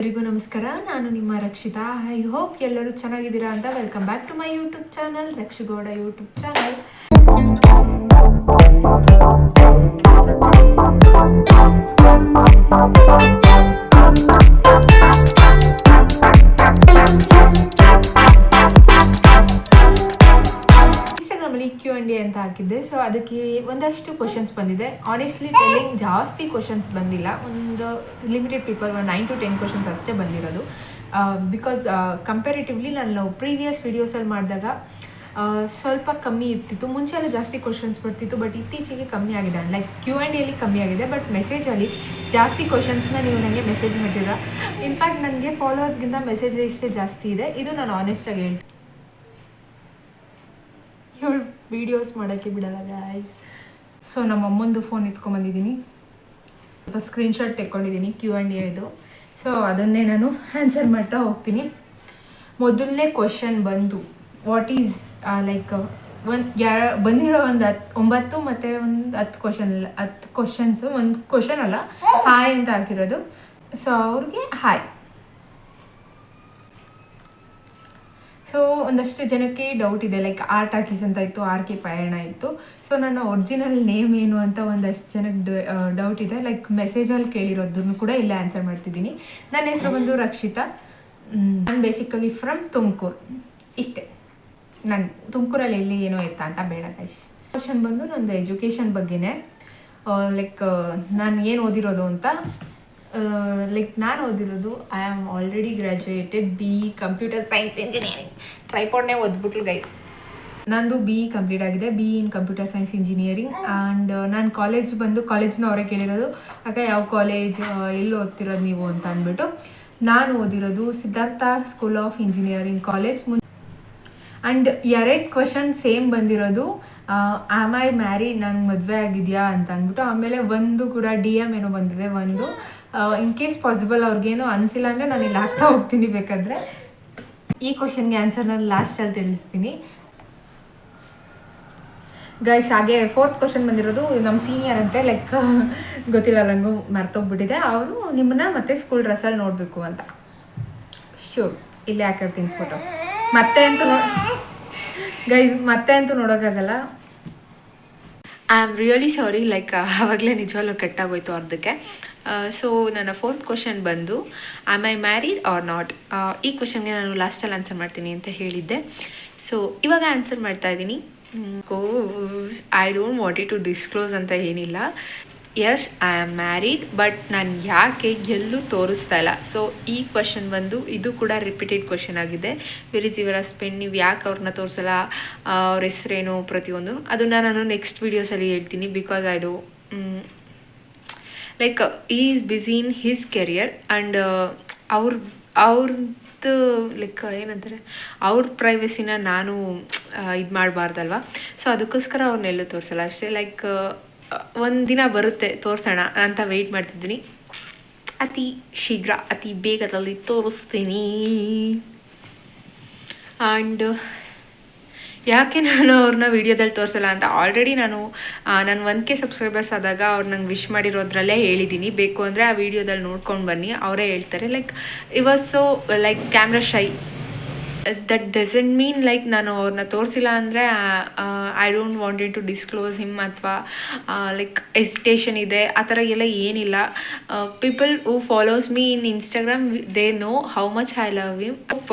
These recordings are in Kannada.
ಎಲ್ಲರಿಗೂ ನಮಸ್ಕಾರ. ನಾನು ನಿಮ್ಮ ರಕ್ಷಿತಾ. ಐ ಹೋಪ್ ಎಲ್ಲರೂ ಚೆನ್ನಾಗಿದ್ದೀರಾ ಅಂತ. Welcome back to my YouTube channel, ರಕ್ಷಿಗೌಡ YouTube channel. Q&A ಅಂತ ಹಾಕಿದ್ದೆ. ಸೊ ಅದಕ್ಕೆ ಒಂದಷ್ಟು ಕ್ವಶನ್ಸ್ ಬಂದಿದೆ. ಆನೆಸ್ಟ್ಲಿ ಟೆಲ್ಲಿಂಗ್ ಜಾಸ್ತಿ ಕ್ವಶನ್ಸ್ ಬಂದಿಲ್ಲ, ಒಂದು ಲಿಮಿಟೆಡ್ ಪೀಪಲ್, ಒಂದು 9 to 10 ಕ್ವಶನ್ಸ್ ಅಷ್ಟೇ ಬಂದಿರೋದು. ಬಿಕಾಸ್ ಕಂಪೇರಿಟಿವ್ಲಿ ನಾನು ಪ್ರೀವಿಯಸ್ ವೀಡಿಯೋಸಲ್ಲಿ ಮಾಡಿದಾಗ ಸ್ವಲ್ಪ ಕಮ್ಮಿ ಇರ್ತಿತ್ತು. ಮುಂಚೆ ಎಲ್ಲ ಜಾಸ್ತಿ ಕ್ವಶನ್ಸ್ ಬರ್ತಿತ್ತು, ಬಟ್ ಇತ್ತೀಚೆಗೆ ಕಮ್ಮಿ ಆಗಿದೆ. ಲೈಕ್ Q&Aಲಿ ಕಮ್ಮಿ ಆಗಿದೆ, ಬಟ್ ಮೆಸೇಜಲ್ಲಿ ಜಾಸ್ತಿ ಕ್ವಶನ್ಸ್ನ ನೀವು ನನಗೆ ಮೆಸೇಜ್ ಮಾಡ್ತೀರಾ. ಇನ್ಫ್ಯಾಕ್ಟ್ ನನಗೆ ಫಾಲೋವರ್ಸ್ಗಿಂತ ಮೆಸೇಜ್ ಲಿಸ್ಟೇ ಜಾಸ್ತಿ ಇದೆ. ಇದು ನಾನು ಆನೆಸ್ಟಾಗಿ ಹೇಳ್ತೀನಿ. ಇವಳು ವೀಡಿಯೋಸ್ ಮಾಡೋಕ್ಕೆ ಬಿಡಲ್ಲ ಗಾಯ್ಸ್. ಸೊ ನಮ್ಮ ಅಮ್ಮಂದು ಫೋನ್ ಎತ್ಕೊಂಬಂದಿದ್ದೀನಿ, ಸ್ವಲ್ಪ ಸ್ಕ್ರೀನ್ಶಾಟ್ ತೆಕ್ಕೊಂಡಿದ್ದೀನಿ Q&A ಇದು. ಸೊ ಅದನ್ನೇ ನಾನು ಆನ್ಸರ್ ಮಾಡ್ತಾ ಹೋಗ್ತೀನಿ. ಮೊದಲನೇ ಕ್ವಶನ್ ಬಂದು ವಾಟ್ ಈಸ್ ಲೈಕ್ ಬಂದಿರೋ ಒಂದು 9 ಮತ್ತು ಒಂದು 10 ಕ್ವಶನ್ಸು, ಒಂದು ಕ್ವಶನ್ ಅಲ್ಲ, ಹಾಯ್ ಅಂತ ಹಾಕಿರೋದು. ಸೊ ಅವ್ರಿಗೆ ಹಾಯ್. ಸೊ ಒಂದಷ್ಟು ಜನಕ್ಕೆ ಡೌಟ್ ಇದೆ, ಲೈಕ್ ಆರ್ಟ್ ಆಕೀಸ್ ಅಂತ ಇತ್ತು, RK ಪಯಣ ಇತ್ತು. ಸೊ ನನ್ನ ಒರಿಜಿನಲ್ ನೇಮ್ ಏನು ಅಂತ ಒಂದಷ್ಟು ಜನಕ್ಕೆ ಡೌಟ್ ಇದೆ. ಲೈಕ್ ಮೆಸೇಜಲ್ಲಿ ಕೇಳಿರೋದನ್ನು ಕೂಡ ಇಲ್ಲೇ ಆನ್ಸರ್ ಮಾಡ್ತಿದ್ದೀನಿ. ನನ್ನ ಹೆಸರು ಬಂದು ರಕ್ಷಿತಾ. ನಾನು ಬೇಸಿಕಲಿ ಫ್ರಮ್ ತುಮಕೂರು. ಇಷ್ಟೇ. ನಾನು ತುಮಕೂರಲ್ಲಿ ಎಲ್ಲಿ ಏನೋ ಇತ್ತಾ ಅಂತ ಬೇಡ ಗೈಸ್. ಕ್ವಶನ್ ಬಂದು ನಂದು ಎಜುಕೇಷನ್ ಬಗ್ಗೆನೇ. ಲೈಕ್ ನಾನು ಏನು ಓದಿರೋದು ಅಂತ, ಲೈಕ್ ನಾನು ಓದಿರೋದು I am already graduated BE computer science engineering. ಟ್ರೈಪಾಡ್ನೇ ಓದ್ಬಿಟ್ಲು ಗೈಸ್. ನಂದು BE ಕಂಪ್ಲೀಟ್ ಆಗಿದೆ, BE in computer science engineering. And ನಾನು ಕಾಲೇಜ್ ಬಂದು, ಕಾಲೇಜ್ನ ಅವರೇ ಕೇಳಿರೋದು, ಅಕ್ಕ ಯಾವ ಕಾಲೇಜ್, ಎಲ್ಲಿ ಓದ್ತಿರೋದು ನೀವು ಅಂತ ಅಂದ್ಬಿಟ್ಟು. ನಾನು ಓದಿರೋದು Siddhartha school of engineering college. And 2 question same ಬಂದಿರೋದು, ಆಮ್ ಐ ಮ್ಯಾರಿಡ್, ನಂಗೆ ಮದುವೆ ಆಗಿದೆಯಾ ಅಂತ ಅಂದ್ಬಿಟ್ಟು. ಆಮೇಲೆ ಒಂದು ಕೂಡ DM ಏನೋ ಬಂದಿದೆ. ಒಂದು ಇನ್ ಕೇಸ್ ಪಾಸಿಬಲ್ ಅವ್ರಿಗೇನೋ ಅನಿಸಿಲ್ಲ ಅಂದರೆ ನಾನು ಇಲ್ಲಿ ಹಾಕ್ತಾ ಹೋಗ್ತೀನಿ ಬೇಕಾದರೆ. ಈ ಕ್ವಶನ್ಗೆ ಆನ್ಸರ್ ನಾನು ಲಾಸ್ಟಲ್ಲಿ ತಿಳಿಸ್ತೀನಿ ಗೈಸ್. ಹಾಗೆ 4th ಕ್ವಶನ್ ಬಂದಿರೋದು ನಮ್ಮ ಸೀನಿಯರ್ ಅಂತೆ, ಲೈಕ್ ಗೊತ್ತಿಲ್ಲ ನನಗೂ, ಮರ್ತೋಗ್ಬಿಟ್ಟಿದೆ. ಅವರು ನಿಮ್ಮನ್ನ ಮತ್ತೆ ಸ್ಕೂಲ್ ಡ್ರೆಸ್ಸಲ್ಲಿ ನೋಡಬೇಕು ಅಂತ. ಶೂರ್, ಇಲ್ಲೇ ಹಾಕಿರ್ತೀನಿ ಫೋಟೋ. ಮತ್ತೆ ಅಂತೂ ನೋಡೋಕ್ಕಾಗಲ್ಲ. I am really sorry. Like ಆವಾಗಲೇ ನಿಜವಾಗ್ಲೂ ಕಟ್ಟಾಗೋಯ್ತು ಅರ್ಧಕ್ಕೆ. ಸೊ ನನ್ನ 4th ಕ್ವಶನ್ ಬಂದು am I married or not. ಈ ಕ್ವಶನ್ಗೆ ನಾನು ಲಾಸ್ಟಲ್ಲಿ ಆನ್ಸರ್ ಮಾಡ್ತೀನಿ ಅಂತ ಹೇಳಿದ್ದೆ. ಸೊ ಇವಾಗ ಆನ್ಸರ್ ಮಾಡ್ತಾ ಇದ್ದೀನಿ. I don't want to disclose ಅಂತ ಏನಿಲ್ಲ. Yes, I am married, but ನಾನು ಯಾಕೆ ಎಲ್ಲೂ ತೋರಿಸ್ತಾ ಇಲ್ಲ. ಸೊ ಈ ಕ್ವಶನ್ ಬಂದು ಇದು ಕೂಡ ರಿಪೀಟೆಡ್ ಕ್ವಶನ್ ಆಗಿದೆ. ವೆರ್ ಇಸ್ ಯುವರ್ ಹಸ್ಬೆಂಡ್, ನೀವು ಯಾಕೆ ಅವ್ರನ್ನ ತೋರಿಸಲ್ಲ, ಅವ್ರ ಹೆಸರೇನು, ಪ್ರತಿಯೊಂದು ಅದನ್ನು ನಾನು ನೆಕ್ಸ್ಟ್ ವೀಡಿಯೋಸಲ್ಲಿ ಹೇಳ್ತೀನಿ. Because I do like is busy in his career. And ಅವ್ರದ್ದು ಲೈಕ್ ಏನಂತಾರೆ, ಅವ್ರ ಪ್ರೈವಸಿನ ನಾನು ಇದು ಮಾಡಬಾರ್ದಲ್ವ. ಸೊ ಅದಕ್ಕೋಸ್ಕರ ಅವ್ರನ್ನೆಲ್ಲೂ ತೋರಿಸಲ್ಲ ಅಷ್ಟೇ. ಲೈಕ್ ಒಂದು ದಿನ ಬರುತ್ತೆ ತೋರಿಸೋಣ ಅಂತ ವೆಯ್ಟ್ ಮಾಡ್ತಿದ್ದೀನಿ. ಅತಿ ಶೀಘ್ರ, ಅತಿ ಬೇಗದಲ್ಲಿ ತೋರಿಸ್ತೀನಿ. ಆ್ಯಂಡ್ ಯಾಕೆ ನಾನು ಅವ್ರನ್ನ ವೀಡಿಯೋದಲ್ಲಿ ತೋರಿಸಲ್ಲ ಅಂತ, ಆಲ್ರೆಡಿ ನಾನು 1K ಸಬ್ಸ್ಕ್ರೈಬರ್ಸ್ ಆದಾಗ ಅವ್ರು ನಂಗೆ ವಿಶ್ ಮಾಡಿರೋದ್ರಲ್ಲೇ ಹೇಳಿದ್ದೀನಿ. ಬೇಕು ಅಂದರೆ ಆ ವಿಡಿಯೋದಲ್ಲಿ ನೋಡ್ಕೊಂಡು ಬನ್ನಿ, ಅವರೇ ಹೇಳ್ತಾರೆ. Like was so like camera shy. That doesn't mean like ನಾನು ಅವ್ರನ್ನ ತೋರಿಸಿಲ್ಲ ಅಂದರೆ I don't wanted to disclose him ಅಥವಾ ಲೈಕ್ ಎಸಿಟೇಷನ್ ಇದೆ, ಆ ಥರ ಎಲ್ಲ ಏನಿಲ್ಲ. People who follows me in Instagram, they know how much I love him.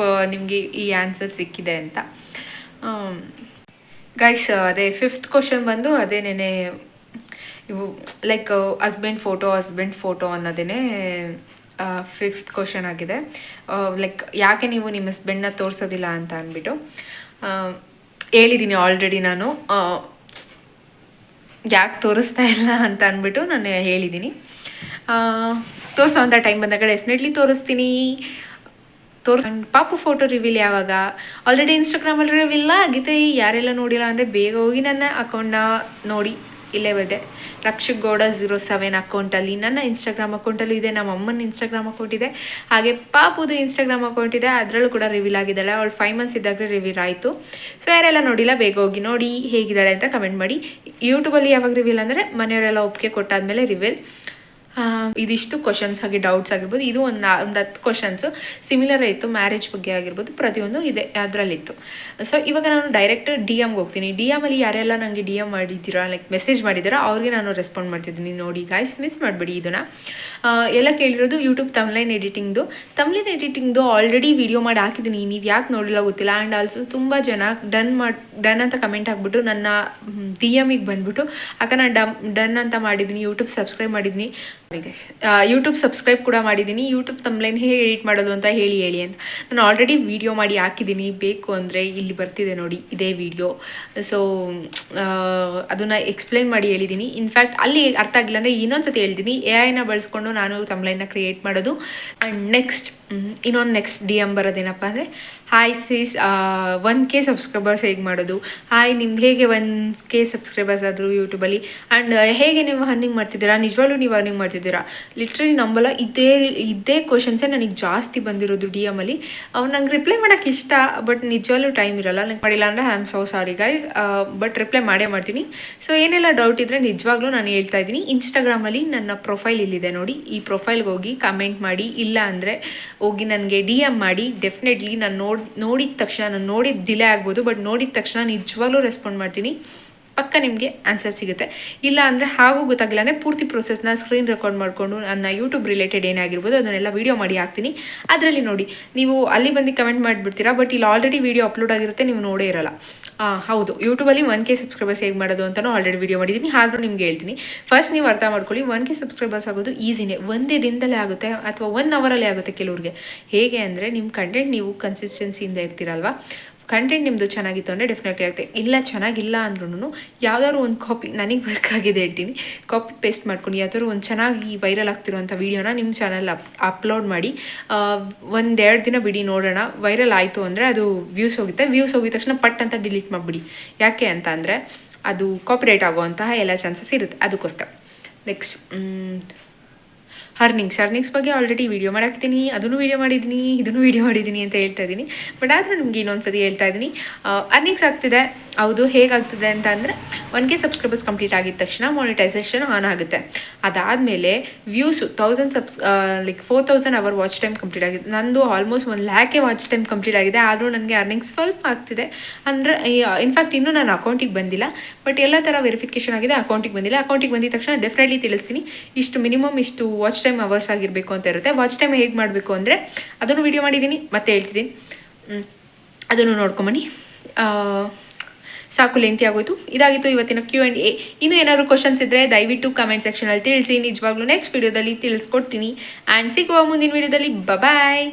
ನಿಮಗೆ ಈ ಆನ್ಸರ್ ಸಿಕ್ಕಿದೆ ಅಂತ ಗೈಸ್. ಅದೇ 5th ಕ್ವಶನ್ ಬಂದು ಅದೇನೇ ಇವು ಲೈಕ್ ಹಸ್ಬೆಂಡ್ ಫೋಟೋ ಅನ್ನೋದೇ 5th ಕ್ವಶನ್ ಆಗಿದೆ. ಲೈಕ್ ಯಾಕೆ ನೀವು ನಿಮ್ಮ ಹಸ್ಬೆಂಡ್ನ ತೋರಿಸೋದಿಲ್ಲ ಅಂತ ಅಂದ್ಬಿಟ್ಟು ಹೇಳಿದ್ದೀನಿ ಆಲ್ರೆಡಿ. ನಾನು ಯಾಕೆ ತೋರಿಸ್ತಾ ಇಲ್ಲ ಅಂತ ಅಂದ್ಬಿಟ್ಟು ನಾನು ಹೇಳಿದ್ದೀನಿ. ತೋರಿಸೋ ಅಂಥ ಟೈಮ್ ಬಂದಾಗ ಡೆಫಿನೆಟ್ಲಿ ತೋರಿಸ್ತೀನಿ. ಪಾಪು ಫೋಟೋ ರಿವೀಲ್ ಯಾವಾಗ, ಆಲ್ರೆಡಿ ಇನ್ಸ್ಟಾಗ್ರಾಮಲ್ಲಿ ರಿವೀಲ್ ಆಗಿದೆ. ಯಾರೆಲ್ಲ ನೋಡಿಲ್ಲ ಅಂದರೆ ಬೇಗ ಹೋಗಿ ನನ್ನ ಅಕೌಂಟ್ನ ನೋಡಿ. ಇಲ್ಲೇ ಇದೆ ರಕ್ಷಿಗೌಡ 07 ಅಕೌಂಟಲ್ಲಿ, ನನ್ನ ಇನ್ಸ್ಟಾಗ್ರಾಮ್ ಅಕೌಂಟಲ್ಲೂ ಇದೆ, ನಮ್ಮ ಅಮ್ಮನ ಇನ್ಸ್ಟಾಗ್ರಾಮ್ ಅಕೌಂಟ್ ಇದೆ, ಹಾಗೆ ಪಾಪುದು ಇನ್ಸ್ಟಾಗ್ರಾಮ್ ಅಕೌಂಟ್ ಇದೆ. ಅದರಲ್ಲೂ ಕೂಡ ರಿವೀಲ್ ಆಗಿದ್ದಾಳೆ. ಅವಳು 5 ಮಂತ್ಸ್ ಇದ್ದಾಗಲೇ ರಿವೀಲ್ ಆಯಿತು. ಸೊ ಯಾರೆಲ್ಲ ನೋಡಿಲ್ಲ ಬೇಗ ಹೋಗಿ ನೋಡಿ ಹೇಗಿದ್ದಾಳೆ ಅಂತ ಕಮೆಂಟ್ ಮಾಡಿ. ಯೂಟ್ಯೂಬಲ್ಲಿ ಯಾವಾಗ ರಿವೀಲ್ ಅಂದರೆ ಮನೆಯವರೆಲ್ಲ ಒಪ್ಪಿಗೆ ಕೊಟ್ಟಾದಮೇಲೆ ರಿವೀಲ್. ಇದಿಷ್ಟು ಕ್ವಶನ್ಸ್ ಹಾಗೆ ಡೌಟ್ಸ್ ಆಗಿರ್ಬೋದು. ಇದು ಒಂದು 10 ಕ್ವಶನ್ಸ್ ಸಿಮಿಲರ್ ಇತ್ತು, ಮ್ಯಾರೇಜ್ ಬಗ್ಗೆ ಆಗಿರ್ಬೋದು, ಪ್ರತಿಯೊಂದು ಇದೆ ಅದರಲ್ಲಿತ್ತು. ಸೊ ಇವಾಗ ನಾನು ಡೈರೆಕ್ಟ್ DM ಹೋಗ್ತೀನಿ. DM ಅಲ್ಲಿ ಯಾರೆಲ್ಲ ನನಗೆ DM ಮಾಡಿದ್ದೀರಾ, ಲೈಕ್ ಮೆಸೇಜ್ ಮಾಡಿದ್ದೀರಾ, ಅವ್ರಿಗೆ ನಾನು ರೆಸ್ಪಾಂಡ್ ಮಾಡ್ತಿದ್ದೀನಿ. ನೋಡಿ ಗಾಯ್ಸ್, ಮಿಸ್ ಮಾಡಬೇಡಿ ಇದನ್ನು. ಎಲ್ಲ ಕೇಳಿರೋದು ಯೂಟ್ಯೂಬ್ ತಮ್ಲೈನ್ ಎಡಿಟಿಂಗ್ದು ಆಲ್ರೆಡಿ ವಿಡಿಯೋ ಮಾಡಿ ಹಾಕಿದ್ದೀನಿ. ನೀವು ಯಾಕೆ ನೋಡಿಲ್ಲ ಗೊತ್ತಿಲ್ಲ. ಆ್ಯಂಡ್ ಆಲ್ಸೋ ತುಂಬ ಜನ ಡನ್ ಅಂತ ಕಮೆಂಟ್ ಹಾಕ್ಬಿಟ್ಟು ನನ್ನ DM-ಗೆ ಬಂದ್ಬಿಟ್ಟು ಅಕ್ಕ ನಾನು ಡನ್ ಅಂತ ಮಾಡಿದ್ದೀನಿ, ಯೂಟ್ಯೂಬ್ ಸಬ್ಸ್ಕ್ರೈಬ್ ಮಾಡಿದ್ದೀನಿ, ಯೂಟ್ಯೂಬ್ ಸಬ್ಸ್ಕ್ರೈಬ್ ಕೂಡ ಮಾಡಿದ್ದೀನಿ, ಯೂಟ್ಯೂಬ್ ತಮ್ಲೈನ್ ಹೇಗೆ ಎಡಿಟ್ ಮಾಡೋದು ಅಂತ ಹೇಳಿ ಅಂತ. ನಾನು ಆಲ್ರೆಡಿ ವಿಡಿಯೋ ಮಾಡಿ ಹಾಕಿದ್ದೀನಿ. ಬೇಕು ಅಂದರೆ ಇಲ್ಲಿ ಬರ್ತಿದೆ ನೋಡಿ, ಇದೇ ವಿಡಿಯೋ. ಸೊ ಅದನ್ನು ಎಕ್ಸ್ಪ್ಲೈನ್ ಮಾಡಿ ಹೇಳಿದ್ದೀನಿ. ಇನ್ಫ್ಯಾಕ್ಟ್ ಅಲ್ಲಿ ಅರ್ಥ ಆಗಿಲ್ಲ ಅಂದರೆ ಇನ್ನೊಂದ್ಸತಿ ಹೇಳ್ತೀನಿ. AI-ನ ಬಳಸ್ಕೊಂಡು ನಾನು ತಮ್ಲೈನ್ನ ಕ್ರಿಯೇಟ್ ಮಾಡೋದು. ಆ್ಯಂಡ್ ನೆಕ್ಸ್ಟ್ DM ಬರೋದೇನಪ್ಪ ಅಂದರೆ, ಹಾಯ್ ಸಿಸ್ 1K ಸಬ್ಸ್ಕ್ರೈಬರ್ಸ್ ಹೇಗೆ ಮಾಡೋದು, ಹಾಯ್ ನಿಮ್ದು ಹೇಗೆ 1K ಸಬ್ಸ್ಕ್ರೈಬರ್ಸ್ ಆದರು ಯೂಟ್ಯೂಬಲ್ಲಿ, ಆ್ಯಂಡ್ ಹೇಗೆ ನೀವು ಅರ್ನಿಂಗ್ ಮಾಡ್ತಿದ್ದೀರಾ, ನಿಜವಾಗ್ಲೂ ನೀವು ಅರ್ನಿಂಗ್ ಮಾಡ್ತಿದ್ದೀರಾ. ಲಿಟ್ರಲಿ ನಂಬಲ್ಲ, ಇದೇ ಕ್ವಶನ್ಸೇ ನನಗೆ ಜಾಸ್ತಿ ಬಂದಿರೋದು DM-ಅಲ್ಲಿ. ನಂಗೆ ರಿಪ್ಲೈ ಮಾಡೋಕ್ಕೆ ಇಷ್ಟ, ಬಟ್ ನಿಜವಾಗ್ಲೂ ಟೈಮ್ ಇರಲ್ಲ. ನಂಗೆ ಮಾಡಿಲ್ಲ ಅಂದರೆ I am so sorry guys, but reply ಮಾಡೇ ಮಾಡ್ತೀನಿ. ಸೊ ಏನೆಲ್ಲ ಡೌಟ್ ಇದ್ದರೆ ನಿಜವಾಗ್ಲೂ ನಾನು ಹೇಳ್ತಾ ಇದ್ದೀನಿ. ಇನ್ಸ್ಟಾಗ್ರಾಮಲ್ಲಿ ನನ್ನ ಪ್ರೊಫೈಲ್ ಇಲ್ಲಿದೆ ನೋಡಿ, ಈ ಪ್ರೊಫೈಲ್ಗೆ ಹೋಗಿ ಕಮೆಂಟ್ ಮಾಡಿ, ಇಲ್ಲ ಅಂದರೆ ಹೋಗಿ ನನಗೆ DM ಮಾಡಿ. ಡೆಫಿನೆಟ್ಲಿ ನಾನು ನೋಡಿದ ತಕ್ಷಣ, ನಾನು ನೋಡಿದ ಡಿಲೇ ಆಗ್ಬೋದು, ಬಟ್ ನೋಡಿದ ತಕ್ಷಣ ನಿಜವಾಗ್ಲೂ ರೆಸ್ಪಾಂಡ್ ಮಾಡ್ತೀನಿ. ಪಕ್ಕ ನಿಮಗೆ ಆನ್ಸರ್ ಸಿಗುತ್ತೆ. ಇಲ್ಲ ಅಂದರೆ ಹಾಗೂ ಗೊತ್ತಾಗಿಲ್ಲ ಅಂದರೆ ಪೂರ್ತಿ ಪ್ರೊಸೆಸ್ನ ಸ್ಕ್ರೀನ್ ರೆಕಾರ್ಡ್ ಮಾಡಿಕೊಂಡು ನನ್ನ ಯೂಟ್ಯೂಬ್ ರಿಲೇಟೆಡ್ ಏನಾಗಿರ್ಬೋದು ಅದನ್ನೆಲ್ಲ ವೀಡಿಯೋ ಮಾಡಿ ಹಾಕ್ತೀನಿ. ಅದರಲ್ಲಿ ನೋಡಿ, ನೀವು ಅಲ್ಲಿ ಬಂದು ಕಮೆಂಟ್ ಮಾಡಿಬಿಡ್ತೀರಾ, ಬಟ್ ಇಲ್ಲಿ ಆಲ್ರೆಡಿ ವೀಡಿಯೋ ಅಪ್ಲೋಡ್ ಆಗಿರುತ್ತೆ, ನೀವು ನೋಡೇ ಇರಲ್ಲ. ಹೌದು, ಯೂಟ್ಯೂಬಲ್ಲಿ 1K ಸಬ್ಸ್ಕ್ರೈಬರ್ಸ್ ಹೇಗೆ ಮಾಡೋದು ಅಂತಲೂ ಆಲ್ರೆಡಿ ವೀಡಿಯೋ ಮಾಡಿದ್ದೀನಿ. ಆದರೂ ನಿಮ್ಗೆ ಹೇಳ್ತೀನಿ. ಫಸ್ಟ್ ನೀವು ಅರ್ಥ ಮಾಡ್ಕೊಳ್ಳಿ, 1K ಸಬ್ಸ್ಕ್ರೈಬರ್ಸ್ ಆಗೋದು ಈಸಿನೇ, ಒಂದೇ ದಿನದಲ್ಲೇ ಆಗುತ್ತೆ ಅಥವಾ 1 ಅವರಲ್ಲೇ ಆಗುತ್ತೆ ಕೆಲವ್ರಿಗೆ. ಹೇಗೆ ಅಂದರೆ ನಿಮ್ಮ ಕಂಟೆಂಟ್ ನೀವು ಕನ್ಸಿಸ್ಟೆನ್ಸಿಯಿಂದ ಇರ್ತೀರಲ್ವ, ಕಂಟೆಂಟ್ ನಿಮ್ಮದು ಚೆನ್ನಾಗಿತ್ತು ಅಂದರೆ ಡೆಫಿನೆಟ್ಲಿ ಆಗುತ್ತೆ. ಇಲ್ಲ ಚೆನ್ನಾಗಿಲ್ಲ ಅಂದ್ರೂ ಯಾವ್ದಾದ್ರು ಒಂದು ಕಾಪಿ, ನನಗೆ ವರ್ಕ್ ಆಗಿದೆ ಹೇಳ್ತೀನಿ, ಕಾಪಿ ಪೇಸ್ಟ್ ಮಾಡ್ಕೊಂಡು ಯಾವ್ದಾದ್ರು ಒಂದು ಚೆನ್ನಾಗಿ ವೈರಲ್ ಆಗ್ತಿರೋಂಥ ವೀಡಿಯೋನ ನಿಮ್ಮ ಚಾನಲ್ ಅಪ್ಲೋಡ್ ಮಾಡಿ 1-2 ದಿನ ಬಿಡಿ ನೋಡೋಣ. ವೈರಲ್ ಆಯಿತು ಅಂದರೆ ಅದು ವ್ಯೂಸ್ ಹೋಗುತ್ತೆ. ವ್ಯೂಸ್ ಹೋಗಿದ ತಕ್ಷಣ ಪಟ್ ಅಂತ ಡಿಲೀಟ್ ಮಾಡಿಬಿಡಿ. ಯಾಕೆ ಅಂತ ಅಂದರೆ ಅದು ಕಾಪಿರೈಟ್ ಆಗುವಂತಹ ಎಲ್ಲ ಚಾನ್ಸಸ್ ಇರುತ್ತೆ, ಅದಕ್ಕೋಸ್ಕರ. ನೆಕ್ಸ್ಟ್ ಅರ್ನಿಂಗ್ಸ್ ಬಗ್ಗೆ ಆಲ್ರೆಡಿ ವೀಡಿಯೋ ಮಾಡಾಕ್ತೀನಿ, ಅದನ್ನು ವೀಡಿಯೋ ಮಾಡಿದ್ದೀನಿ, ಇದನ್ನು ವೀಡಿಯೋ ಮಾಡಿದ್ದೀನಿ ಅಂತ ಹೇಳ್ತಾ ಇದ್ದೀನಿ. ಬಟ್ ಆದರೂ ನಿಮಗೆ ಇನ್ನೊಂದ್ಸತಿ ಹೇಳ್ತಾ ಇದ್ದೀನಿ, ಅರ್ನಿಂಗ್ಸ್ ಆಗ್ತಿದೆ. ಹೌದು, ಹೇಗಾಗ್ತಿದೆ ಅಂತ ಅಂದರೆ 1K ಸಬ್ಸ್ಕ್ರೈಬರ್ಸ್ ಕಂಪ್ಲೀಟ್ ಆಗಿದ ತಕ್ಷಣ ಮಾನಿಟೈಸೇಷನ್ ಆನ್ ಆಗುತ್ತೆ. ಅದಾದಮೇಲೆ views 4,000 hour watch time complete ಆಗಿದೆ. ನಂದು ಆಲ್ಮೋಸ್ಟ್ 1 ಲ್ಯಾಕೆ ವಾಚ್ ಟೈಮ್ ಕಂಪ್ಲೀಟ್ ಆಗಿದೆ. ಆದರೂ ನನಗೆ ಅರ್ನಿಂಗ್ಸ್ ಸ್ವಲ್ಪ ಆಗ್ತಿದೆ. ಅಂದರೆ ಇನ್ಫ್ಯಾಕ್ಟ್ ಇನ್ನೂ ನಾನು ಅಕೌಂಟಿಗೆ ಬಂದಿಲ್ಲ, ಬಟ್ ಎಲ್ಲ ಥರ ವೆರಿಫಿಕೇಷನ್ ಆಗಿದೆ, ಅಕೌಂಟಿಗೆ ಬಂದಿಲ್ಲ. ಅಕೌಂಟಿಗೆ ಬಂದಿದ ತಕ್ಷಣ ಡೆಫಿನೆಟ್ಲಿ ತಿಳಿಸ್ತೀನಿ. ಮಿನಿಮಮ್ ಇಷ್ಟು ವಾಚ್ ಟೈಮ್ ಅವರ್ಸ್ ಆಗಿರಬೇಕು ಅಂತ ಇರುತ್ತೆ. ವಾಚ್ ಟೈಮ್ ಹೇಗೆ ಮಾಡಬೇಕು ಅಂದರೆ ಅದನ್ನು ವೀಡಿಯೋ ಮಾಡಿದ್ದೀನಿ, ಮತ್ತೆ ಹೇಳ್ತಿದ್ದೀನಿ, ಅದನ್ನು ನೋಡ್ಕೊಂಬನ್ನಿ. ಸಾಕು, ಲೆಂತಿ ಆಗೋಯ್ತು. ಇದಾಗಿತ್ತು ಇವತ್ತಿನ Q&A. ಇನ್ನೂ ಏನಾದರೂ ಕ್ವಶನ್ಸ್ ಇದ್ದರೆ ದಯವಿಟ್ಟು ಕಮೆಂಟ್ ಸೆಕ್ಷನಲ್ಲಿ ತಿಳಿಸಿ. ನಿಜವಾಗ್ಲೂ ನೆಕ್ಸ್ಟ್ ವೀಡಿಯೋದಲ್ಲಿ ತಿಳಿಸ್ಕೊಡ್ತೀನಿ. ಆ್ಯಂಡ್ ಸಿಗುವ ಮುಂದಿನ ವೀಡಿಯೋದಲ್ಲಿ. ಬಾಯ್.